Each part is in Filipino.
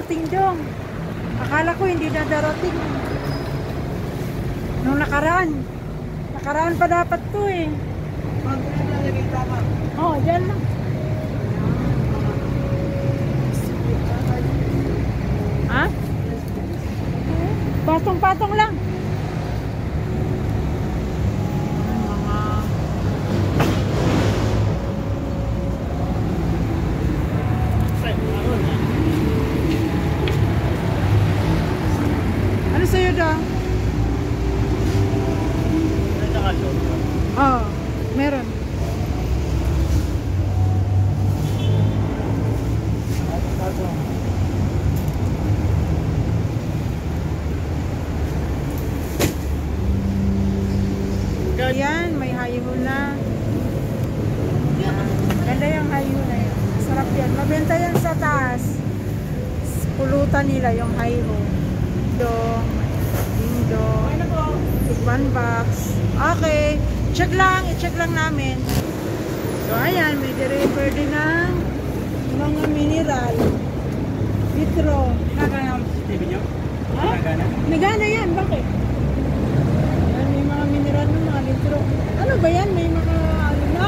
darating dong. Akala ko hindi na darating. Nung nakaraan. Nakaraan pa dapat to eh. Oh, dyan lang. Ha? Patong-patong lang. Ano sa'yo daw? Oo, meron. Yan, may hayo na. Ganda yung hayo na yun. Sarap yan. Mabenta yan sa taas. Pulutan nila yung hayo. Dong. One box. Okay. Check lang. I-check lang namin. So, ayan. May deliver din ng mga mineral. Vitro. Nagana ang TV nyo? Ha? Nagana yan. Bakit? Ayan, may mga mineral ng mga litro. Ano ba yan? May mga ano na?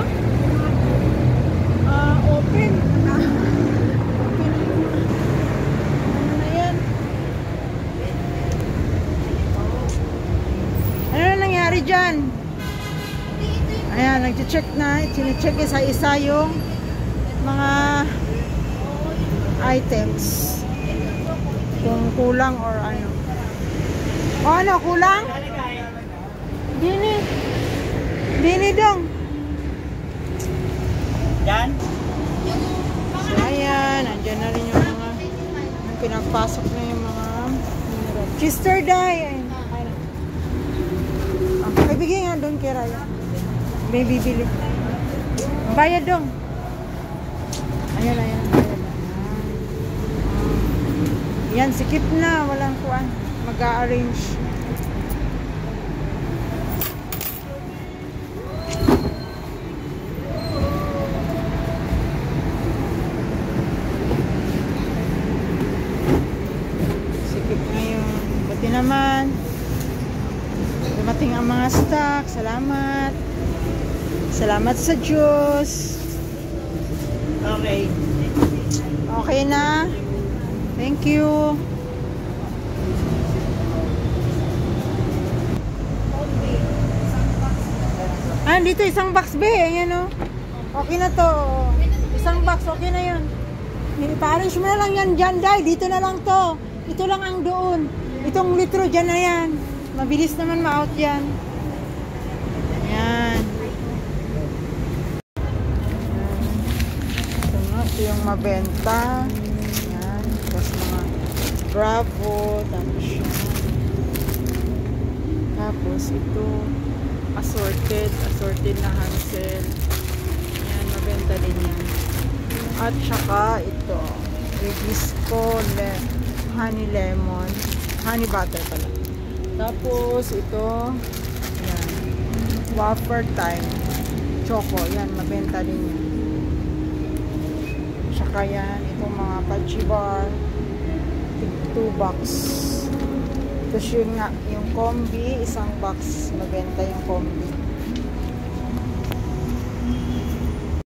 Open. Open. Ano na yan? Ano na nangyari dyan? Ayan, nag-check na. Sine-check isa-isa yung mga items. Kung kulang or ano. O ano, kulang? Dini dong. Yan? So, ayan. Andyan na rin yung mga pinagpasok na yung mga Chister dye. Ayan. Ay, bigay nga doon kay Raya. May bibili. Bayad dong. Ayan, ayan. Yan, sikip na. Walang kuan. Mag-a-arrange. Sikip ngayon. Buti naman. Dumating ang mga stock. Salamat. Salamat sa Diyos. Okay. Okay na. Thank you. Ah, dito isang box be. Ayan o. Okay na to. Isang box. Okay na yun. Pa-arrange mo na lang yan dyan, Day. Dito na lang to. Ito lang ang doon. Itong litro dyan na yan. Mabilis naman ma-out yan. Ayan. Ito yung mabenta. Ayan. Tapos mga Bravo. Tapos siya. Tapos ito. Assorted na Hansel. Ayan. Mabenta din yan. At saka ito. Ribisco honey lemon. Honey butter pala. Tapos ito. Ayan. Wafer time. Choco. Ayan. Mabenta din yan. Tsaka yan, itong mga Pachi bar, 2 box. Tapos yun nga, yung combi, isang box, mabenta yung combi.